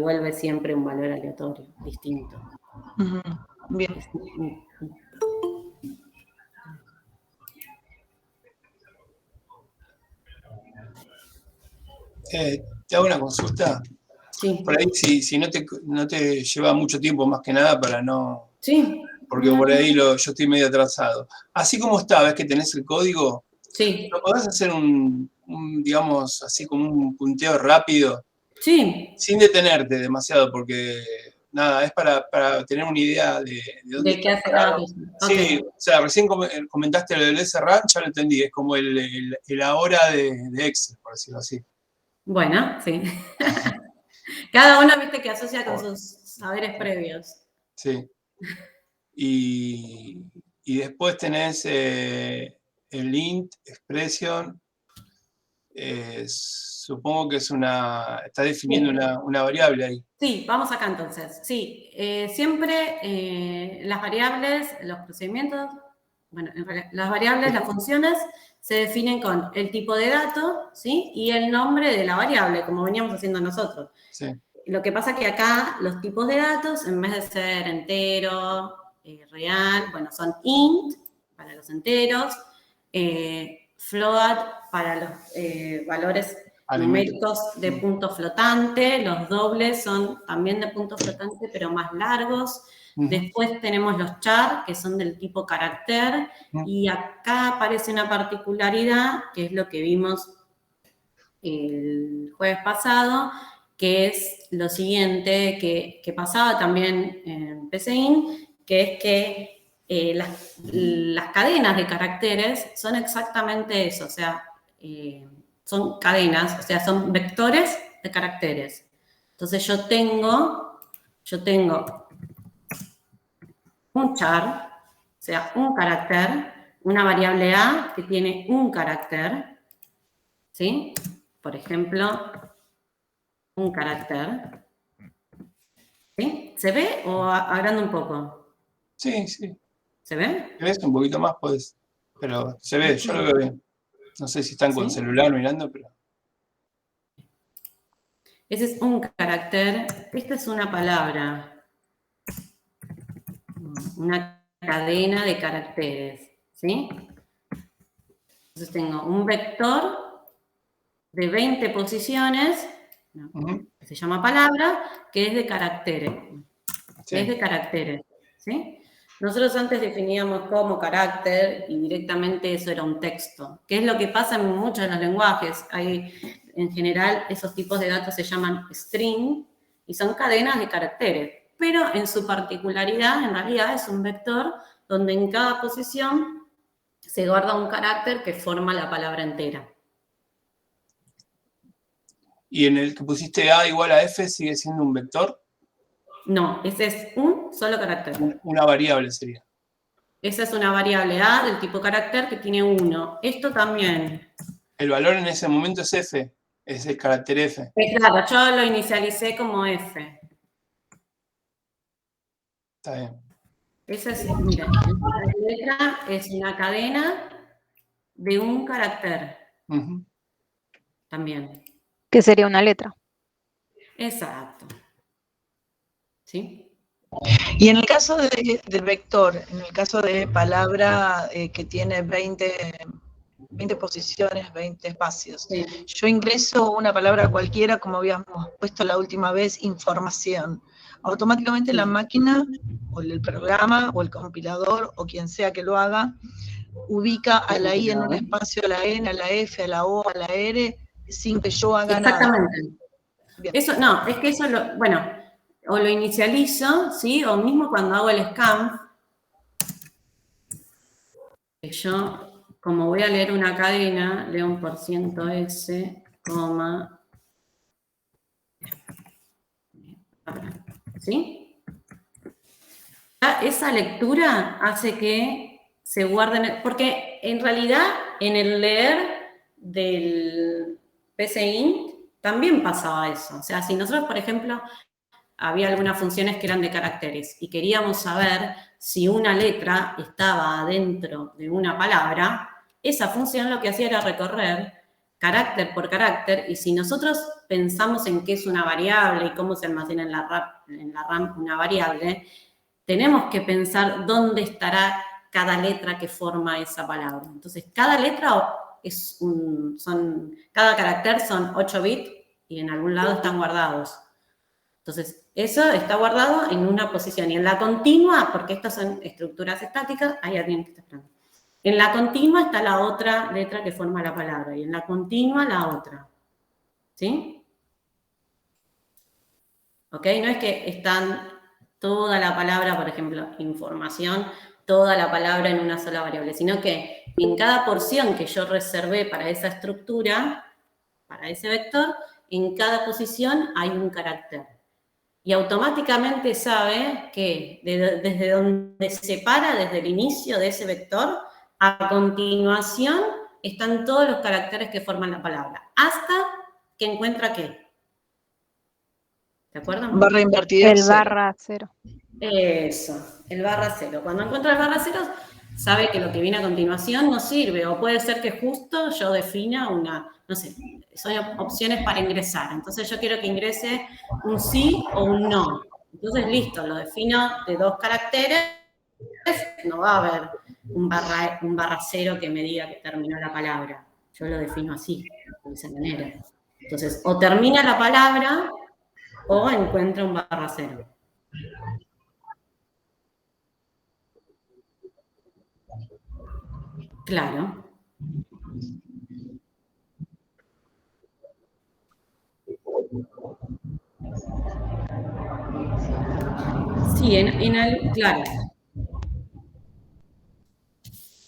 devuelve siempre un valor aleatorio, distinto. Bien. Te hago una consulta. Sí. Por ahí, si no te lleva mucho tiempo, más que nada, para no... Sí. Porque por ahí yo estoy medio atrasado. Así como está, ves que tenés el código, Sí. ¿lo podés hacer digamos, así como un punteo rápido? Sí. Sin detenerte demasiado, porque nada, es para tener una idea de dónde ¿De qué está hace? parado. Sí, Okay. o sea, recién comentaste lo del SRAM, ya lo entendí, es como el ahora de Excel, por decirlo así. Bueno, sí. Cada uno, viste, que asocia con sus saberes previos. Sí. Y después tenés el int, expression, supongo que está definiendo una variable ahí. Sí, vamos acá entonces. Sí, siempre las variables, los procedimientos, bueno, en realidad, las variables, las funciones, se definen con el tipo de dato, ¿sí? Y el nombre de la variable, como veníamos haciendo nosotros. Sí. Lo que pasa que acá los tipos de datos, en vez de ser entero, real, bueno, son int para los enteros, float para los valores numéricos de punto flotante, los dobles son también de punto flotante, pero más largos. Después tenemos los char, que son del tipo carácter, y acá aparece una particularidad, que es lo que vimos el jueves pasado, que es lo siguiente, que pasaba también en PCIN, que es que las cadenas de caracteres son exactamente eso, o sea, son cadenas, o sea, son vectores de caracteres. Entonces yo tengo un char, o sea, un carácter, una variable A que tiene un carácter, ¿sí? Por ejemplo, un carácter. ¿Sí? ¿Se ve o agrando un poco? Sí, sí. ¿Se ve? ¿Ves? Un poquito más podés, pero se ve, yo lo veo bien. No sé si están con celular mirando, pero... Ese es un carácter. Esta es una palabra. Una cadena de caracteres. ¿Sí? Entonces tengo un vector de 20 posiciones, que se llama palabra, que es de caracteres. Sí. Es de caracteres. ¿Sí? Nosotros antes definíamos como carácter y directamente eso era un texto, que es lo que pasa en muchos de los lenguajes. En general, esos tipos de datos se llaman string y son cadenas de caracteres, pero en su particularidad, en realidad, es un vector donde en cada posición se guarda un carácter que forma la palabra entera. ¿Y en el que pusiste A igual a F sigue siendo un vector? No, ese es un solo carácter. Una variable sería. Esa es una variable A del tipo carácter que tiene 1. Esto también. El valor en ese momento es F, es el carácter F. Claro, yo lo inicialicé como F. Está bien. Esa es, mira, la letra es una cadena de un carácter. También. ¿Qué sería una letra? Exacto. ¿Sí? Y en el caso de vector, en el caso de palabra que tiene 20 posiciones, 20 espacios, Sí. yo ingreso una palabra cualquiera, como habíamos puesto la última vez, información. Automáticamente la máquina, o el programa, o el compilador, o quien sea que lo haga, ubica a la I en un espacio, a la N, a la F, a la O, a la R, sin que yo haga nada. Exactamente. Eso, no, es que eso bueno, o lo inicializo, ¿sí? O mismo cuando hago el scan, que yo, como voy a leer una cadena, leo un %S, coma, ¿sí? Esa lectura hace que se guarden, porque en realidad en el leer del PCInt también pasaba eso. O sea, si nosotros, por ejemplo, había algunas funciones que eran de caracteres y queríamos saber si una letra estaba dentro de una palabra, esa función lo que hacía era recorrer carácter por carácter y si nosotros pensamos en qué es una variable y cómo se almacena en la RAM una variable, tenemos que pensar dónde estará cada letra que forma esa palabra. Entonces, cada letra cada carácter son 8 bits y en algún lado están guardados. Entonces, eso está guardado en una posición. Y en la continua, porque estas son estructuras estáticas, hay alguien que está esperando. En la continua está la otra letra que forma la palabra. Y en la continua, la otra. ¿Sí? ¿Ok? No es que están toda la palabra, por ejemplo, información, toda la palabra en una sola variable, sino que en cada porción que yo reservé para esa estructura, para ese vector, en cada posición hay un carácter. Y automáticamente sabe que desde donde se para, desde el inicio de ese vector, a continuación están todos los caracteres que forman la palabra, hasta que encuentra ¿qué? ¿De acuerdo? Barra invertida. El barra cero. Eso, el barra cero. Cuando encuentra el barra cero, sabe que lo que viene a continuación no sirve, o puede ser que justo yo defina no sé, son opciones para ingresar. Entonces yo quiero que ingrese un sí o un no. Entonces, listo, lo defino de 2 caracteres, no va a haber un barra cero que me diga que terminó la palabra. Yo lo defino así, de esa manera. Entonces, o termina la palabra o encuentra un barra cero. Claro. Sí, claro.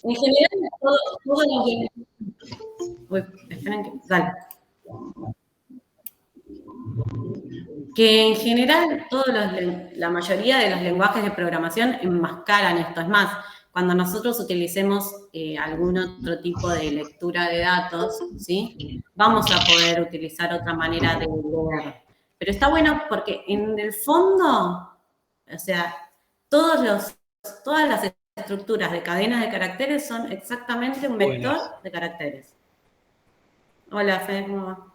En general, todos los... Uy, esperen que... Dale. Que en general la mayoría de los lenguajes de programación enmascaran esto. Es más, cuando nosotros utilicemos algún otro tipo de lectura de datos, ¿sí? Vamos a poder utilizar otra manera de leer. Pero está bueno porque en el fondo, o sea, todas las estructuras de cadenas de caracteres son exactamente un vector de caracteres. Hola, Fede, ¿cómo va?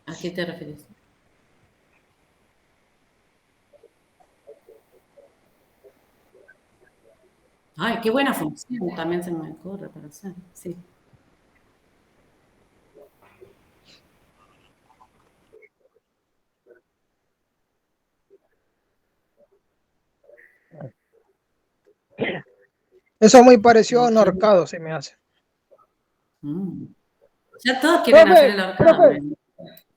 ¿A qué te refieres? Ay, qué buena función, también se me ocurre para hacer, sí. Eso es muy parecido a un ahorcado, se me hace. Ya todos quieren hacer el ahorcado.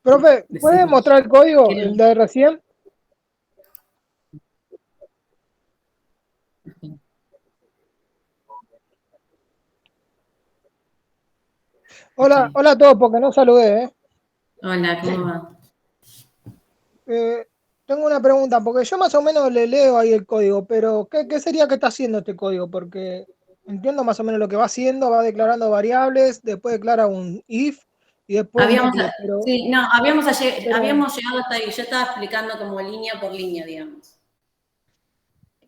Profe, ¿puede mostrar el código, el de recién? Hola, hola a todos, porque no saludé, ¿eh? Hola, ¿cómo va? Tengo una pregunta, porque yo más o menos le leo ahí el código, pero ¿qué sería que está haciendo este código? Porque entiendo más o menos lo que va haciendo, va declarando variables, después declara un if y después un bucle, pero... Sí, no, habíamos llegado hasta ahí. Yo estaba explicando como línea por línea, digamos,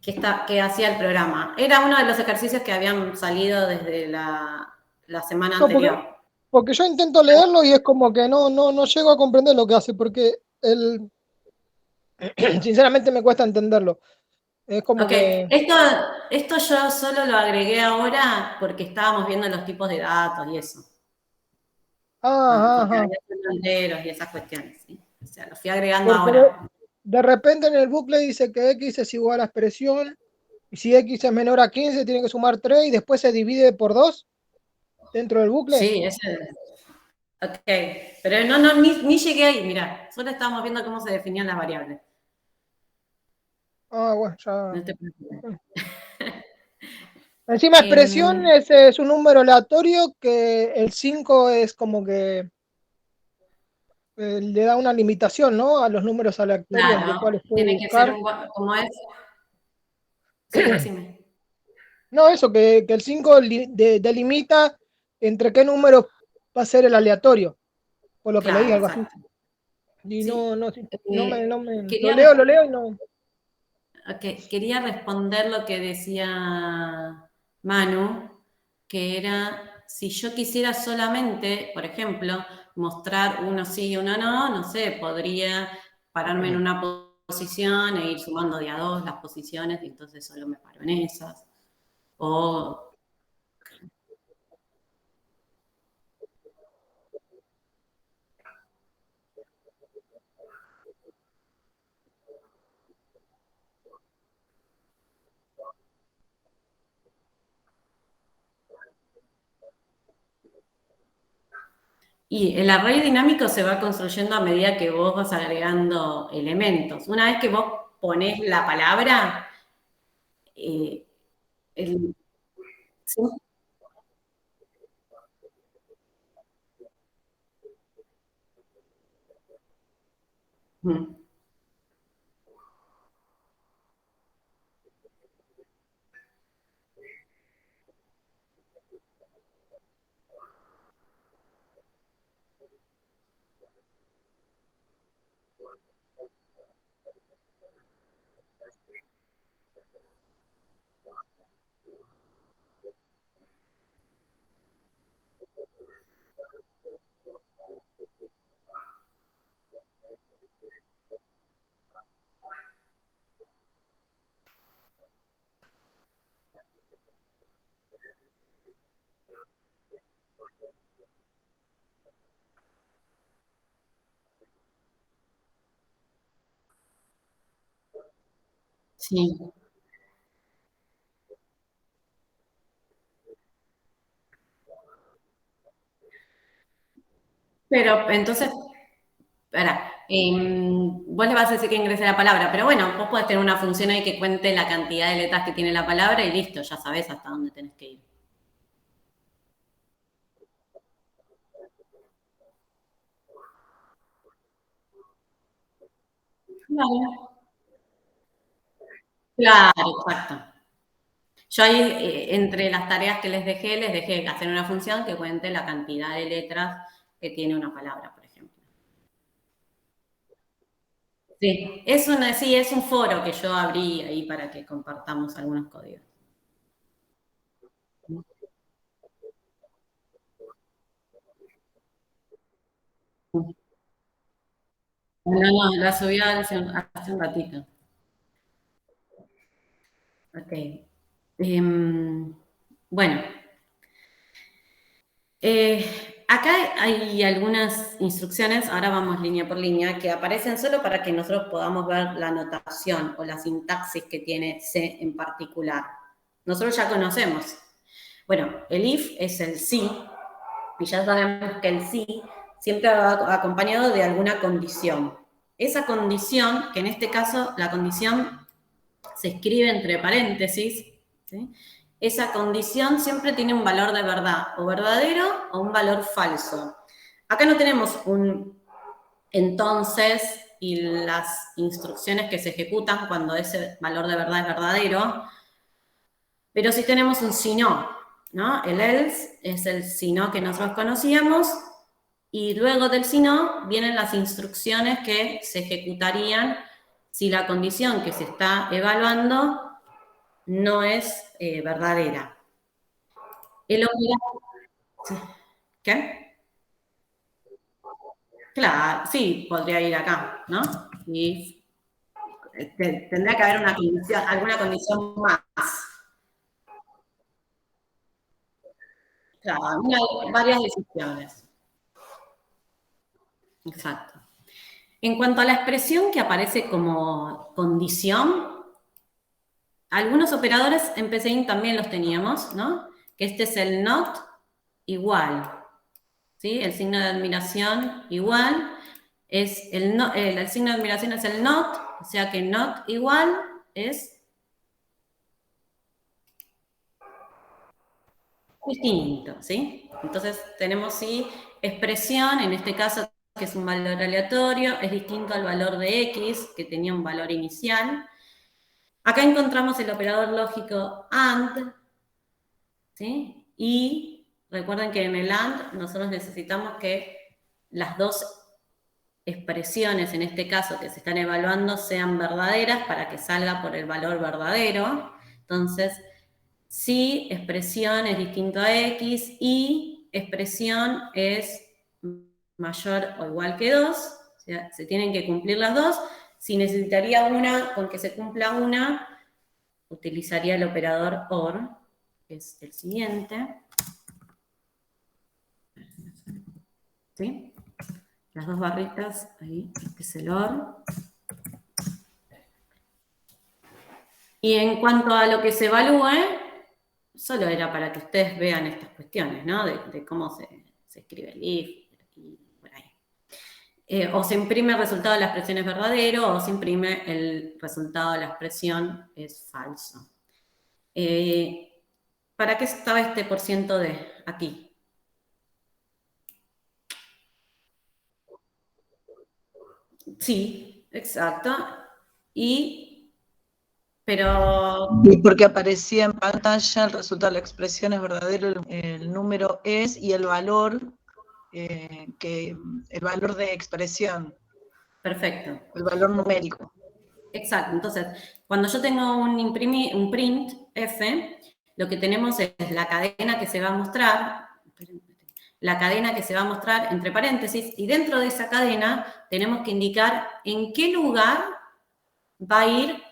que hacía el programa. Era uno de los ejercicios que habían salido desde la semana anterior. Porque yo intento leerlo y es como que no llego a comprender lo que hace, porque sinceramente me cuesta entenderlo. Es como que... Esto yo solo lo agregué ahora porque estábamos viendo los tipos de datos y eso. Porque había enteros y esas cuestiones, ¿sí? O sea, lo fui agregando ahora. De repente en el bucle dice que x es igual a expresión, y si x es menor a 15 tiene que sumar 3 y después se divide por 2 dentro del bucle. Sí, ok, pero ni llegué ahí, mirá, solo estábamos viendo cómo se definían las variables. Bueno, ya. No te preocupes. Encima expresión es un número aleatorio que el 5 es como que le da una limitación, ¿no? A los números aleatorios entre los cuales puede tiene buscar. Que ser como es. Sí, decime. No, eso, que el 5 delimita entre qué número va a ser el aleatorio, por lo que leí, algo así. Y sí. Lo leo y no. Ok, quería responder lo que decía Manu, que era, si yo quisiera solamente, por ejemplo, mostrar uno sí y uno no, no sé, podría pararme en una posición e ir sumando de a dos las posiciones y entonces solo me paro en esas. O, y el array dinámico se va construyendo a medida que vos vas agregando elementos. Una vez que vos ponés la palabra, eh, el, ¿sí? Mm. Sí. Pero entonces, espera, vos le vas a decir que ingrese la palabra, pero bueno, vos podés tener una función ahí que cuente la cantidad de letras que tiene la palabra y listo, ya sabés hasta dónde tenés que ir. Claro, claro, exacto. Yo ahí, entre las tareas que les dejé hacer una función que cuente la cantidad de letras que tiene una palabra, por ejemplo. Sí, es un foro que yo abrí ahí para que compartamos algunos códigos. No, no, la subí hace un ratito. Ok. Bueno, acá hay algunas instrucciones, ahora vamos línea por línea, que aparecen solo para que nosotros podamos ver la notación o la sintaxis que tiene C en particular. Nosotros ya conocemos. Bueno, el if es el sí, y ya sabemos que el sí siempre va acompañado de alguna condición. Esa condición, que en este caso la condición se escribe entre paréntesis, ¿sí? Esa condición siempre tiene un valor de verdad, o verdadero o un valor falso. Acá no tenemos un entonces y las instrucciones que se ejecutan cuando ese valor de verdad es verdadero, pero sí tenemos un si no, ¿no? El else es el si no que nosotros conocíamos, y luego del si no vienen las instrucciones que se ejecutarían si la condición que se está evaluando no es verdadera. El operador, ¿qué? Claro, sí, podría ir acá, ¿no? Y tendría que haber una condición, alguna condición más. Claro, hay varias decisiones. Exacto. En cuanto a la expresión que aparece como condición, algunos operadores en PCIN también los teníamos, ¿no? Que este es el not igual, ¿sí? El signo de admiración igual, es el signo de admiración es el not, o sea que not igual es distinto, ¿sí? Entonces tenemos sí expresión, en este caso que es un valor aleatorio, es distinto al valor de x, que tenía un valor inicial. Acá encontramos el operador lógico AND, ¿sí? Y recuerden que en el AND nosotros necesitamos que las dos expresiones, en este caso, que se están evaluando sean verdaderas para que salga por el valor verdadero. Entonces, si expresión es distinto a X y expresión es mayor o igual que 2, o sea, se tienen que cumplir las dos. Si necesitaría una, con que se cumpla una, utilizaría el operador OR, que es el siguiente. ¿Sí? Las dos barritas, ahí, este es el OR. Y en cuanto a lo que se evalúe, solo era para que ustedes vean estas cuestiones, ¿no? De cómo se escribe el if y por ahí. O se imprime el resultado de la expresión es verdadero, o se imprime el resultado de la expresión es falso. ¿Para qué estaba este % de aquí? Sí, exacto. Pero... Porque aparecía en pantalla el resultado de la expresión es verdadero, el número es, y el valor, el valor de expresión. Perfecto. El valor numérico. Exacto. Entonces, cuando yo tengo un print F, lo que tenemos es la cadena que se va a mostrar, entre paréntesis, y dentro de esa cadena tenemos que indicar en qué lugar va a ir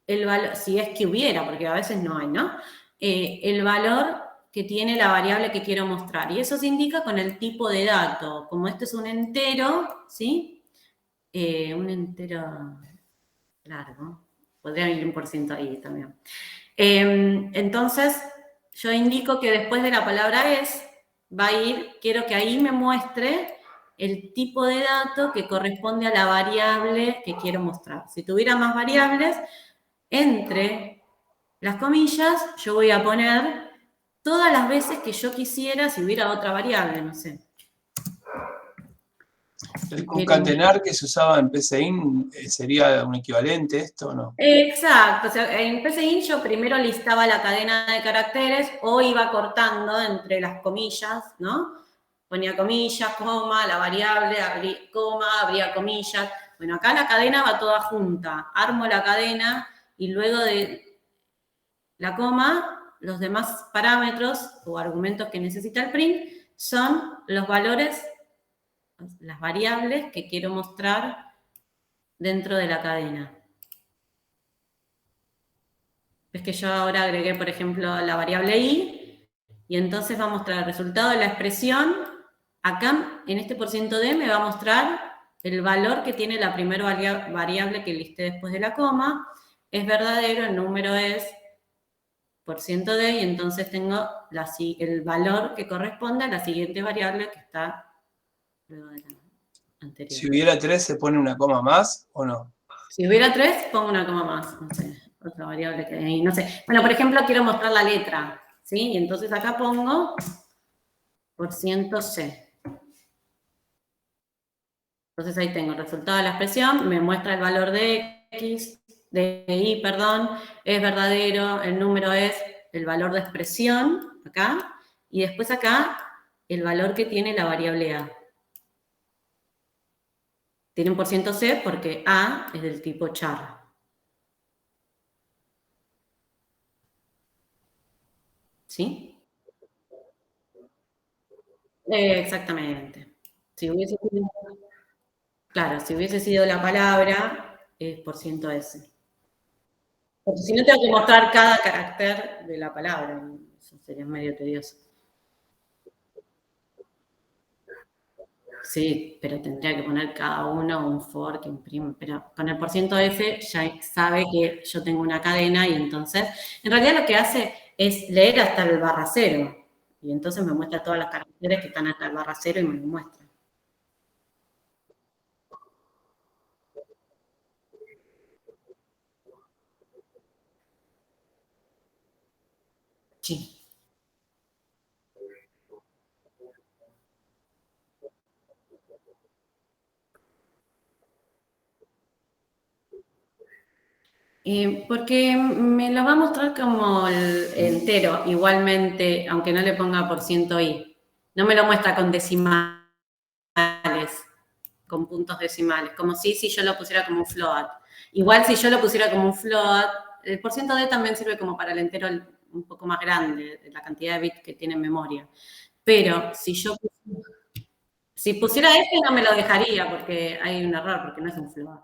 el valor, si es que hubiera, porque a veces no hay, ¿no? El valor que tiene la variable que quiero mostrar. Y eso se indica con el tipo de dato. Como este es un entero, ¿sí? Un entero largo. Podría ir un % ahí también. Entonces, yo indico que después de la palabra es, va a ir, quiero que ahí me muestre el tipo de dato que corresponde a la variable que quiero mostrar. Si tuviera más variables, entre las comillas, yo voy a poner todas las veces que yo quisiera, si hubiera otra variable, no sé. El concatenar que se usaba en PCIN sería un equivalente esto, ¿o no? Exacto. O sea, en PCIN yo primero listaba la cadena de caracteres o iba cortando entre las comillas, ¿no? Ponía comillas, coma, la variable, coma, abría comillas. Bueno, acá la cadena va toda junta. Armo la cadena y luego de la coma, los demás parámetros o argumentos que necesita el print son los valores, las variables que quiero mostrar dentro de la cadena. Es que yo ahora agregué, por ejemplo, la variable i, y entonces va a mostrar el resultado de la expresión. Acá, en este %d, me va a mostrar el valor que tiene la primera variable que listé después de la coma. Es verdadero, el número es %d, y entonces tengo el valor que corresponde a la siguiente variable que está luego de la anterior. Si hubiera 3, ¿se pone una coma más o no? Si hubiera 3, pongo una coma más, no sé, otra variable que hay, no sé. Bueno, por ejemplo, quiero mostrar la letra, ¿sí? Y entonces acá pongo %c. Entonces ahí tengo el resultado de la expresión, me muestra el valor de x, de y, perdón, es verdadero, el número es el valor de expresión, acá, y después acá el valor que tiene la variable a. Tiene un %c porque a es del tipo char. ¿Sí? Exactamente. Si hubiese sido, claro, si hubiese sido la palabra, es %s. Porque si no tengo que mostrar cada carácter de la palabra, eso sería medio tedioso. Sí, pero tendría que poner cada uno un for que imprime. Pero con el %f ya sabe que yo tengo una cadena y entonces, en realidad lo que hace es leer hasta el /0. Y entonces me muestra todas las caracteres que están hasta el /0 y me lo muestra. Sí. Porque me lo va a mostrar como el entero, igualmente, aunque no le ponga %i. No me lo muestra con decimales, con puntos decimales, como si yo lo pusiera como un float. Igual si yo lo pusiera como un float, el porciento D también sirve como para el entero un poco más grande, la cantidad de bits que tiene en memoria. Pero si pusiera F no me lo dejaría porque hay un error, porque no es un float.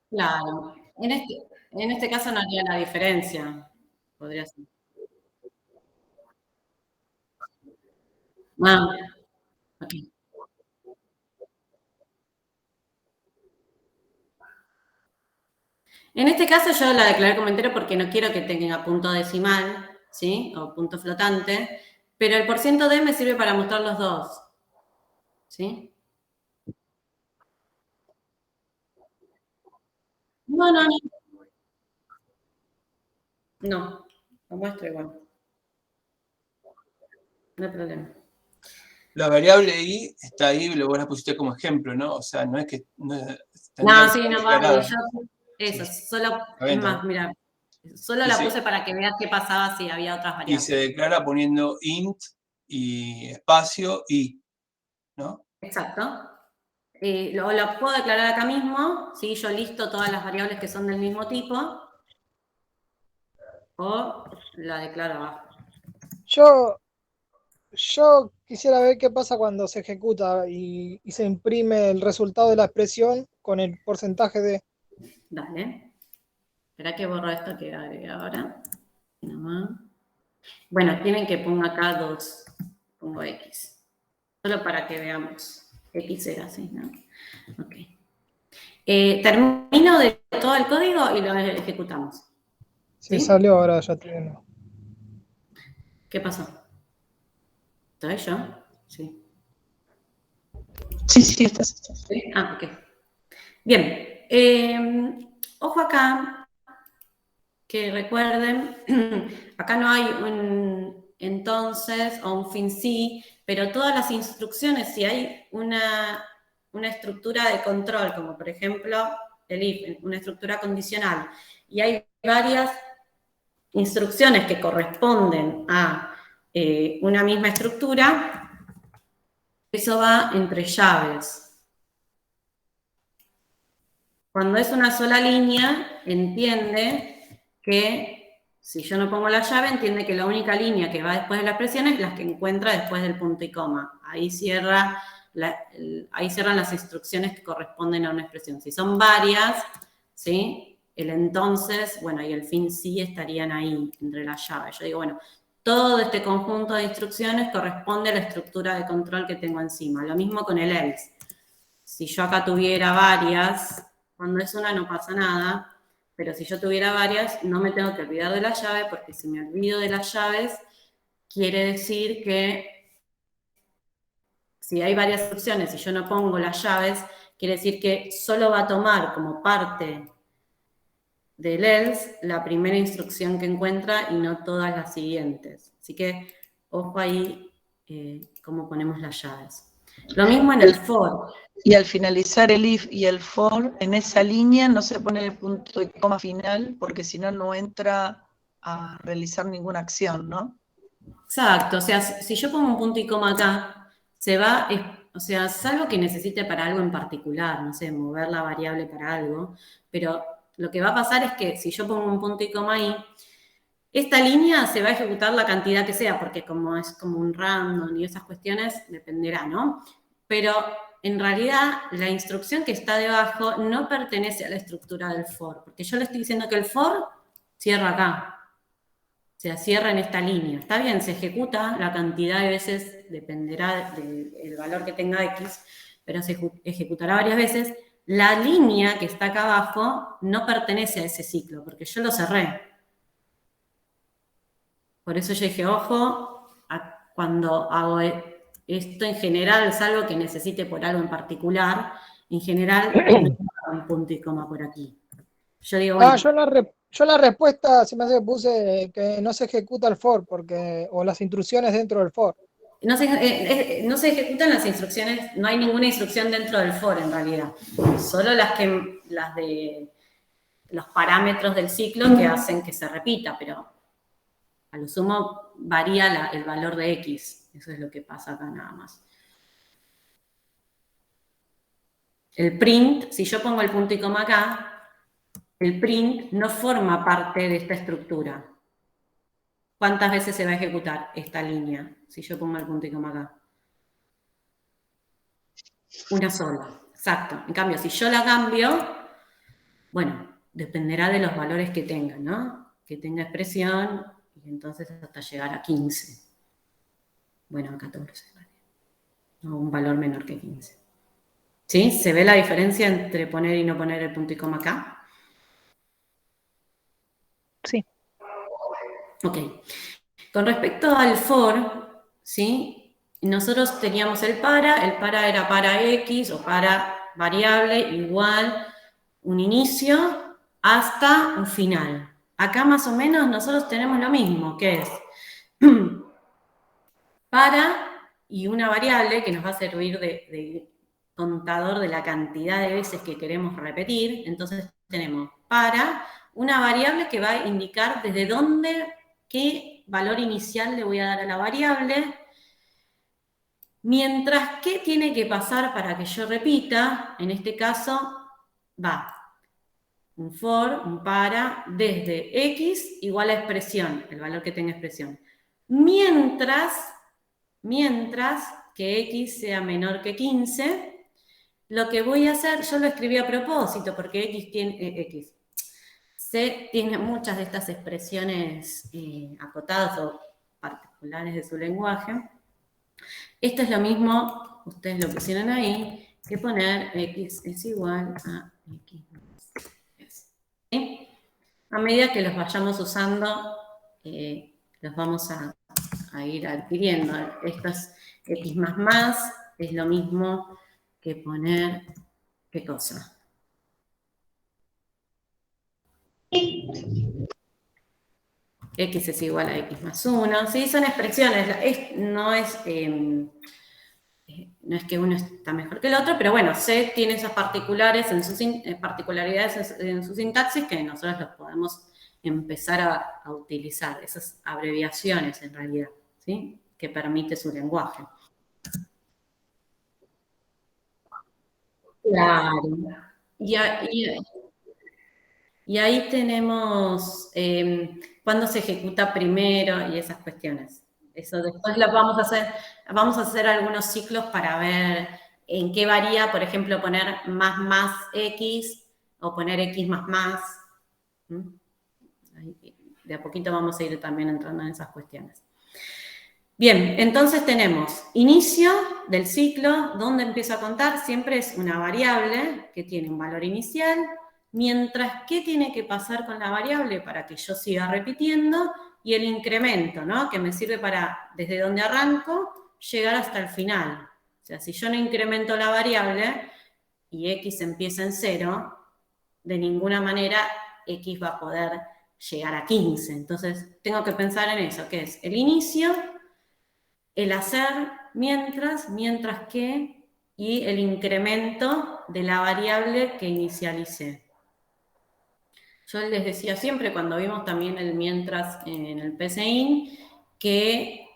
Claro, en este caso no haría la diferencia. Podría ser. Ah, ok. En este caso yo la declaré como entero porque no quiero que tenga punto decimal, ¿sí? O punto flotante, pero el porciento D me sirve para mostrar los dos, ¿sí? No, no, no. No, lo muestro igual. No hay problema. La variable I está ahí, vos la pusiste como ejemplo, ¿no? O sea, no es que... No, No, sí, no vale. declarada. Eso, Sí, solo, está bien, es más, mira, solo y la se, puse para que veas qué pasaba si había otras y se variables. declara poniendo int y espacio I, ¿no? Exacto. Lo puedo declarar acá mismo, ¿sí? Yo listo todas las variables que son del mismo tipo, o la declaro abajo. Yo quisiera ver qué pasa cuando se ejecuta y se imprime el resultado de la expresión con el porcentaje de... Dale. Espera que borro esto que agregué ahora. Nomás. Bueno, tienen que pongo acá 2. Pongo X. Solo para que veamos. X era así, ¿no? Ok. Termino de todo el código y lo ejecutamos. Se ¿Sí? salió ahora, ya estoy viendo. ¿Qué pasó? ¿Estoy yo? Sí. Sí, estás. ¿Sí? Ah, ok. Bien. Ojo acá, que recuerden, acá no hay un entonces o un fin sí, pero todas las instrucciones, si hay una estructura de control, como por ejemplo el if, una estructura condicional, y hay varias instrucciones que corresponden a una misma estructura, eso va entre llaves. Cuando es una sola línea, entiende que si yo no pongo la llave, entiende que la única línea que va después de la expresión es la que encuentra después del punto y coma. Ahí cierran las instrucciones que corresponden a una expresión. Si son varias, ¿sí? El entonces, bueno, y el fin sí estarían ahí, entre las llaves. Yo digo, bueno, todo este conjunto de instrucciones corresponde a la estructura de control que tengo encima. Lo mismo con el else. Si yo acá tuviera varias, cuando es una no pasa nada, pero si yo tuviera varias, no me tengo que olvidar de la llave, porque si me olvido de las llaves, quiere decir que si hay varias opciones y yo no pongo las llaves, quiere decir que solo va a tomar como parte del else la primera instrucción que encuentra y no todas las siguientes. Así que ojo ahí cómo ponemos las llaves. Lo mismo en el for. Y al finalizar el if y el for, en esa línea no se pone el punto y coma final, porque si no, no entra a realizar ninguna acción, ¿no? Exacto, o sea, si yo pongo un punto y coma acá, se va, o sea, salvo que necesite para algo en particular, no sé, mover la variable para algo, pero lo que va a pasar es que si yo pongo un punto y coma ahí, esta línea se va a ejecutar la cantidad que sea, porque como es como un random y esas cuestiones, dependerá, ¿no? Pero en realidad la instrucción que está debajo no pertenece a la estructura del for, porque yo le estoy diciendo que el for cierra acá. O sea, cierra en esta línea. Está bien, se ejecuta, la cantidad de veces dependerá del valor que tenga X, pero se ejecutará varias veces. La línea que está acá abajo no pertenece a ese ciclo, porque yo lo cerré. Por eso yo dije, ojo, cuando hago esto en general, salvo que necesite por algo en particular, en general no hago un punto y coma por aquí. Yo digo, bueno, Yo en la respuesta se me hace que puse que no se ejecuta el for, porque, o las instrucciones dentro del for. no se ejecutan las instrucciones, no hay ninguna instrucción dentro del for en realidad, solo las de los parámetros del ciclo que hacen que se repita, pero a lo sumo varía el valor de X, eso es lo que pasa acá nada más. El print, si yo pongo el punto y coma acá, el print no forma parte de esta estructura. ¿Cuántas veces se va a ejecutar esta línea si yo pongo el punto y coma acá? Una sola, exacto. En cambio, si yo la cambio, bueno, dependerá de los valores que tenga, ¿no? Que tenga expresión y entonces hasta llegar a 15. Bueno, a 14, no, un valor menor que 15. ¿Sí? ¿Se ve la diferencia entre poner y no poner el punto y coma acá? Sí. Ok. Con respecto al for, ¿sí? Nosotros teníamos el para era para X o para variable igual un inicio hasta un final. Acá más o menos nosotros tenemos lo mismo, que es para y una variable que nos va a servir de contador de la cantidad de veces que queremos repetir. Entonces tenemos para una variable que va a indicar desde dónde, qué valor inicial le voy a dar a la variable, mientras que tiene que pasar para que yo repita, en este caso va un for, un para, desde x igual a expresión, el valor que tenga expresión, mientras que x sea menor que 15, lo que voy a hacer, yo lo escribí a propósito, porque C tiene muchas de estas expresiones acotadas o particulares de su lenguaje. Esto es lo mismo, ustedes lo pusieron ahí, que poner x es igual a x más s. ¿Sí? A medida que los vayamos usando, los vamos a ir adquiriendo. Esto es x más, es lo mismo que poner, ¿qué cosa? X es igual a x más 1. Sí, son expresiones. No es que uno está mejor que el otro, pero bueno, C tiene esas particularidades en su sintaxis que nosotros los podemos empezar a utilizar, esas abreviaciones en realidad, ¿sí? Que permite su lenguaje. Claro. Y ahí tenemos cuándo se ejecuta primero y esas cuestiones. Eso después lo vamos a hacer. Vamos a hacer algunos ciclos para ver en qué varía, por ejemplo, poner más X o poner X más. De a poquito vamos a ir también entrando en esas cuestiones. Bien, entonces tenemos inicio del ciclo, donde empiezo a contar, siempre es una variable que tiene un valor inicial, mientras que tiene que pasar con la variable para que yo siga repitiendo, y el incremento, ¿no? Que me sirve para, desde donde arranco, llegar hasta el final. O sea, si yo no incremento la variable y x empieza en 0, de ninguna manera x va a poder llegar a 15. Entonces, tengo que pensar en eso, que es el inicio, el hacer mientras que, y el incremento de la variable que inicialicé. Yo les decía siempre, cuando vimos también el mientras en el PCIN, que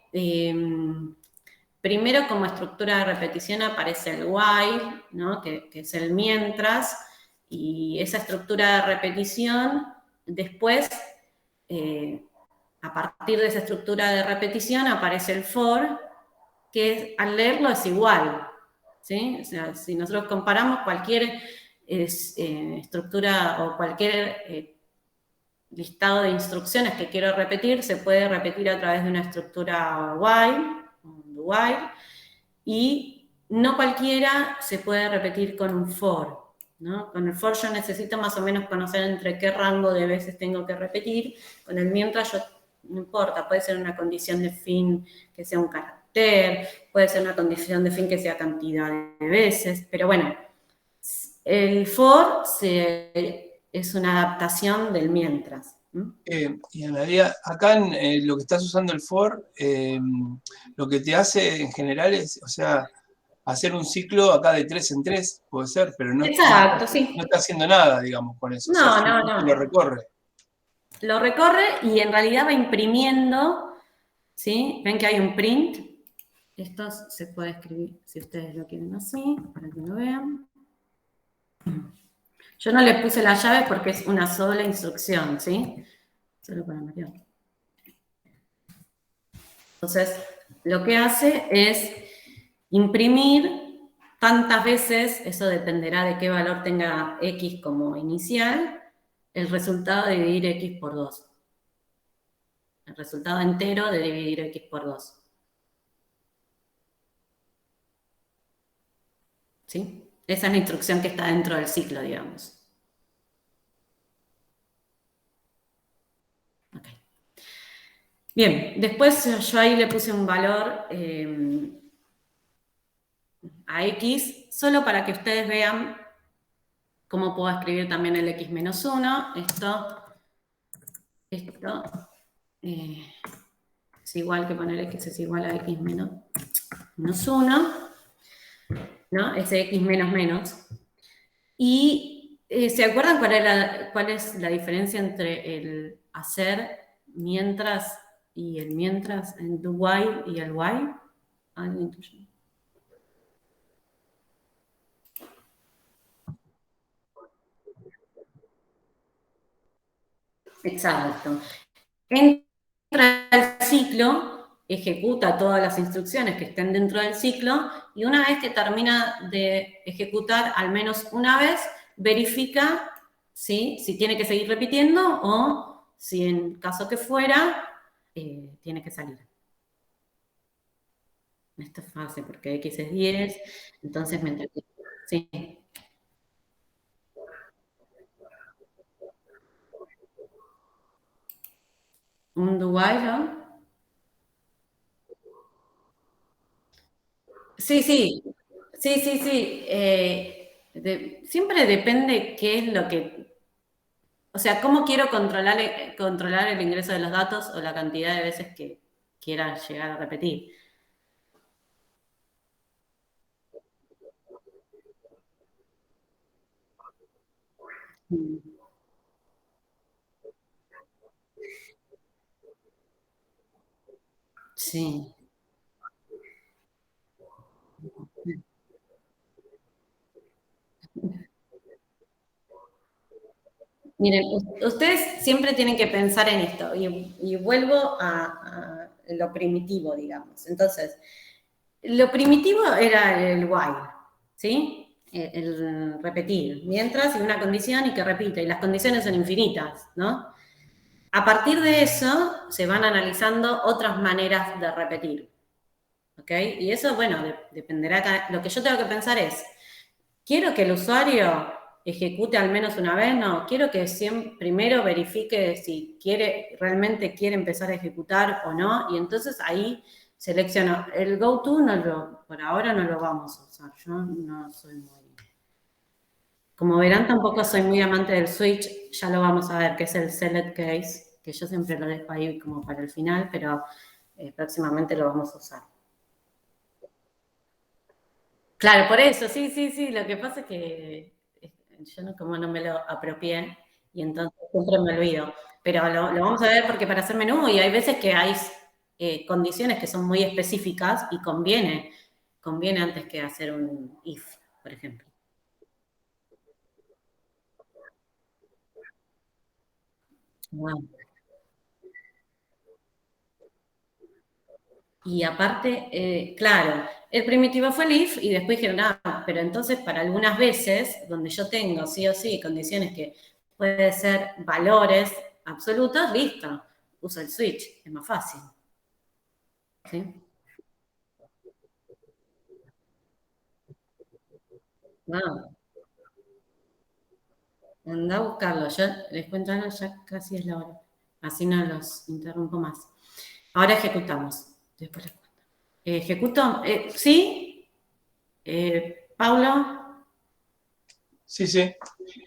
primero como estructura de repetición aparece el while, ¿no? que es el mientras, y esa estructura de repetición, después, a partir de esa estructura de repetición, aparece el for, que al leerlo es igual, ¿sí? O sea, si nosotros comparamos cualquier estructura o cualquier listado de instrucciones que quiero repetir, se puede repetir a través de una estructura while, y no cualquiera se puede repetir con un for, ¿no? Con el for yo necesito más o menos conocer entre qué rango de veces tengo que repetir, con el mientras yo no importa, puede ser una condición de fin que sea un carácter, puede ser una condición de fin que sea cantidad de veces, pero bueno, el for es una adaptación del mientras. ¿Mm? Y en realidad, acá en lo que estás usando el for, lo que te hace en general es, o sea, hacer un ciclo acá de 3 en 3, puede ser, pero Exacto, sí. no está haciendo nada, digamos, con eso. O sea, No, no, simplemente lo no. recorre. Lo recorre y en realidad va imprimiendo, ¿sí? Ven que hay un print. Esto se puede escribir, si ustedes lo quieren así, para que lo vean. Yo no le puse la llave porque es una sola instrucción, ¿sí? Solo para marcar. Entonces, lo que hace es imprimir tantas veces, eso dependerá de qué valor tenga x como inicial, el resultado de dividir x por 2. El resultado entero de dividir x por 2. ¿Sí? Esa es la instrucción que está dentro del ciclo, digamos. Okay. Bien, después yo ahí le puse un valor a x, solo para que ustedes vean cómo puedo escribir también el x menos 1. Esto es igual que poner x es igual a x menos 1, ¿no? Ese x menos menos. Y ¿se acuerdan cuál es la diferencia entre el hacer mientras y el mientras, el do while y el while? ¿Alguien tuyo? Exacto. Entra al ciclo, ejecuta todas las instrucciones que estén dentro del ciclo y una vez que termina de ejecutar al menos una vez, verifica, ¿sí?, si tiene que seguir repitiendo o si en caso que fuera, tiene que salir. Esto es fácil porque x es 10, entonces me entretengo. Sí. Un do while, ¿no? Sí, sí, sí, sí, sí. Siempre depende qué es lo que, o sea, cómo quiero controlar el ingreso de los datos o la cantidad de veces que quiera llegar a repetir. Mm, sí. Miren, ustedes siempre tienen que pensar en esto y vuelvo a lo primitivo, digamos. Entonces, lo primitivo era el while, ¿sí? El repetir, mientras y una condición y que repita, y las condiciones son infinitas, ¿no? A partir de eso se van analizando otras maneras de repetir, ¿ok? Y eso, bueno, dependerá, lo que yo tengo que pensar es, ¿quiero que el usuario ejecute al menos una vez? No, quiero que primero verifique si realmente quiere empezar a ejecutar o no, y entonces ahí selecciono. El GoTo por ahora no lo vamos a usar, yo no soy muy... Como verán, tampoco soy muy amante del switch, ya lo vamos a ver, que es el select case, que yo siempre lo dejo ahí como para el final, pero próximamente lo vamos a usar. Claro, por eso, sí, sí, sí. Lo que pasa es que yo como no me lo apropié y entonces siempre me olvido. Pero lo vamos a ver porque para hacer menú y hay veces que hay condiciones que son muy específicas y conviene antes que hacer un if, por ejemplo. Wow. Y aparte, claro, el primitivo fue el if y después dijeron, pero entonces para algunas veces, donde yo tengo sí o sí condiciones que puede ser valores absolutos, listo, uso el switch, es más fácil. ¿Sí? Wow, anda a buscarlo, yo les cuento algo, ya casi es la hora, así no los interrumpo más. Ahora ejecutamos, después les cuento. Ejecuto, ¿sí? Paulo, Sí, sí.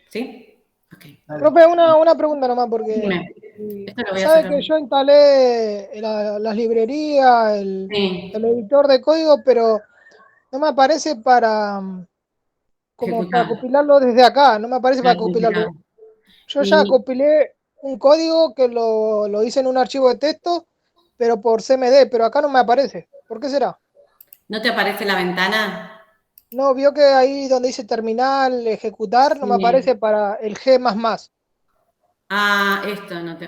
¿sí? Ok. Dale. Profe, una pregunta nomás, porque Dime. Esto lo voy a ¿Sabe hacer. que yo instalé las librerías, Sí, el editor de código, pero no me aparece como para ejecutar. compilarlo desde acá, no me aparece para Claro, compilar. compilarlo. Yo ya Y compilé un código que lo hice en un archivo de texto, pero por CMD, pero acá no me aparece. ¿Por qué será? ¿no te aparece la ventana? No, vio que ahí donde dice terminal, ejecutar, no me Sí. aparece para el G++. Ah, esto no te.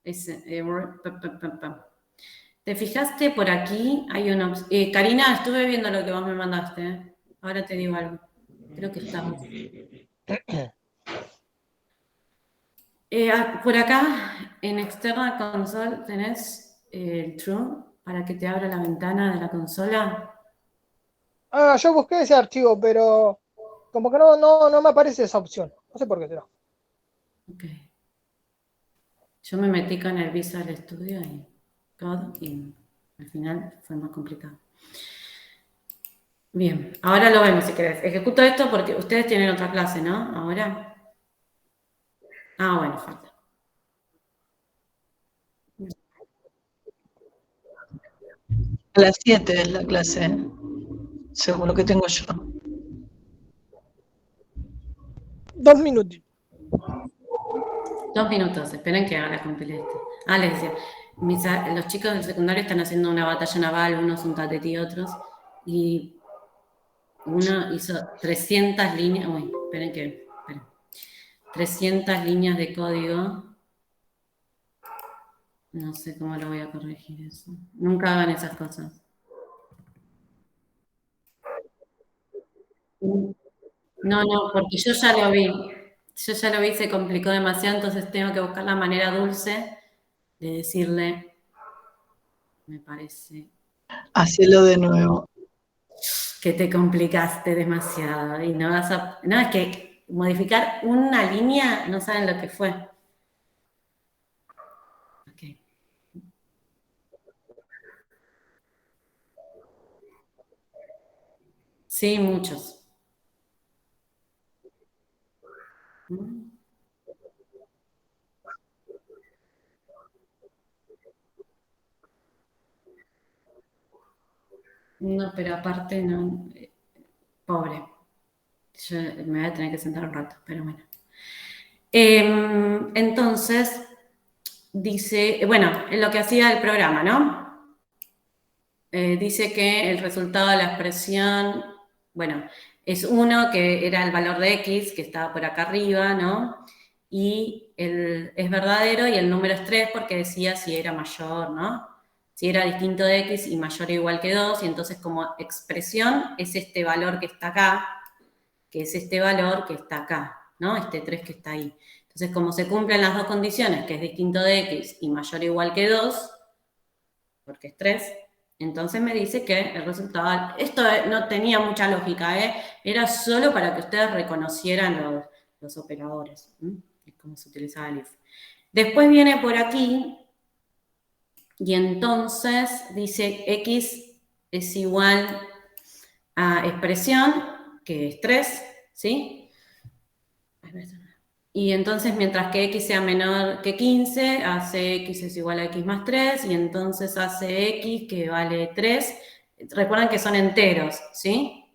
Espera. ¿Te fijaste por aquí? Hay una Karina, estuve viendo lo que vos me mandaste. Ahora te digo algo. Creo que estabas. Por acá, en External Console, tenés el True para que te abra la ventana de la consola. Ah, yo busqué ese archivo, pero como que no me aparece esa opción. No sé por qué será. Ok. Yo me metí con el Visual Studio y Code y al final fue más complicado. Bien, ahora lo vemos si querés. Ejecuto esto porque ustedes tienen otra clase, ¿no? Ahora. Ah, bueno, falta. A las 7 es la clase, según lo que tengo yo. 2 minutos. 2 minutos, esperen que haga la compilete. Ah, les decía, los chicos del secundario están haciendo una batalla naval, unos un tateti y otros, y uno hizo 300 líneas, uy, esperen. 300 líneas de código. No sé cómo lo voy a corregir eso. Nunca hagan esas cosas. No, porque yo ya lo vi. Yo ya lo vi, se complicó demasiado, entonces tengo que buscar la manera dulce de decirle, me parece Hacelo de nuevo. que te complicaste demasiado y no vas a... No, es que modificar una línea, no saben lo que fue. Ok. Sí, muchos. No, pero aparte no... Pobre. Yo me voy a tener que sentar un rato, pero bueno. Entonces, dice, bueno, en lo que hacía el programa, ¿no? Dice que el resultado de la expresión, bueno, es 1, que era el valor de x, que estaba por acá arriba, ¿no? Y es verdadero y el número es 3 porque decía si era mayor, ¿no? Si era distinto de x y mayor o igual que 2, y entonces como expresión es este valor que está acá, que es este valor que está acá, ¿no? Este 3 que está ahí. Entonces, como se cumplen las dos condiciones, que es distinto de x y mayor o igual que 2, porque es 3, entonces me dice que el resultado, esto no tenía mucha lógica, era solo para que ustedes reconocieran los operadores, y cómo se utilizaba el if. Después viene por aquí, y entonces dice x es igual a expresión, que es 3, ¿sí? Y entonces, mientras que x sea menor que 15, hace x es igual a x más 3, y entonces hace x que vale 3. Recuerden que son enteros, ¿sí?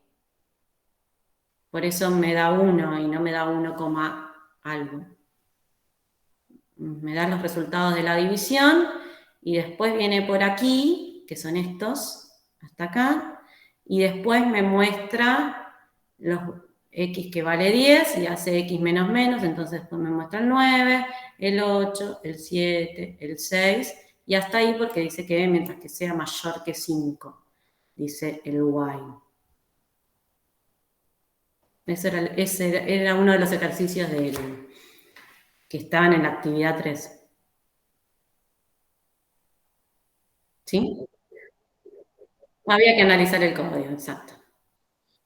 Por eso me da 1 y no me da 1, algo. Me da los resultados de la división, y después viene por aquí, que son estos, hasta acá, y después me muestra los x que vale 10 y hace x menos menos, entonces después me muestra el 9, el 8, el 7, el 6, y hasta ahí porque dice que mientras que sea mayor que 5, dice el while. Ese era uno de los ejercicios que estaban en la actividad 3. ¿Sí? Había que analizar el código, exacto.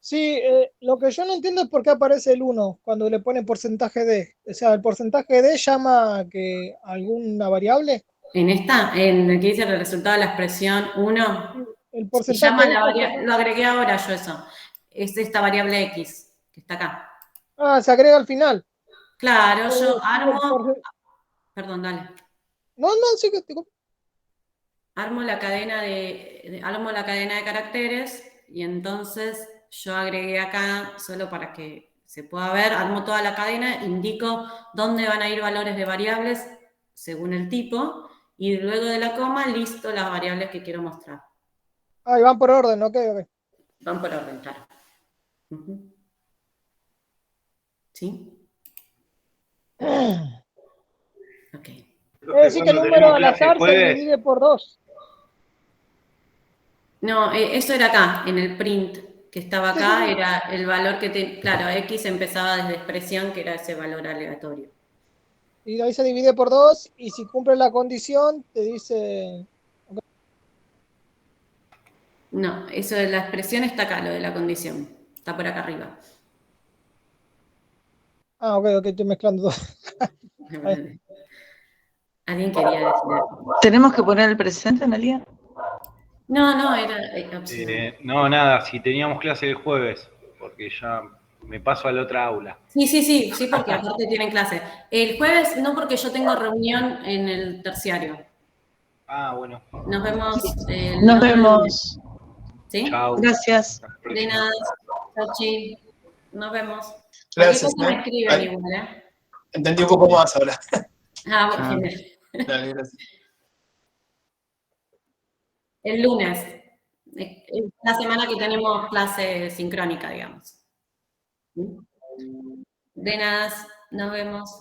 Sí, lo que yo no entiendo es por qué aparece el 1 cuando le ponen porcentaje de. O sea, el porcentaje de llama que alguna variable. En el que dice el resultado de la expresión 1, El se porcentaje llama de esto se... lo agregué ahora yo eso, es esta variable x, que está acá. Ah, se agrega al final. Claro, yo Sí, armo, Perdón, dale. No, sí que Armo la cadena de caracteres y entonces yo agregué acá, solo para que se pueda ver, armo toda la cadena, indico dónde van a ir valores de variables según el tipo y luego de la coma listo las variables que quiero mostrar. y van por orden, ok. Van por orden, claro. ¿Sí? Ok. Es decir, que el número al azar se divide por 2. No, eso era acá, en el print que estaba acá, Sí. era el valor que claro, X empezaba desde expresión, que era ese valor aleatorio. Y de ahí se divide por 2, y si cumple la condición, te dice... No, eso de la expresión está acá, lo de la condición. Está por acá arriba. Ok, estoy mezclando dos. ¿Alguien quería decir algo? ¿Tenemos que poner el presente, Analia? No, era opcional. No, nada, si teníamos clase el jueves, porque ya me paso a la otra aula. Sí, porque aparte tienen clase. El jueves no, porque yo tengo reunión en el terciario. Ah, bueno. Nos vemos. Nos vemos. ¿Sí? Chao. Gracias. De nada. Chau, chi. Nos vemos. Gracias. Cualquier cosa me escriben igual, ¿eh? Entendí un poco más ahora. Bueno, genial. Dale, gracias. El lunes. Es la semana que tenemos clase sincrónica, digamos. De nada, nos vemos.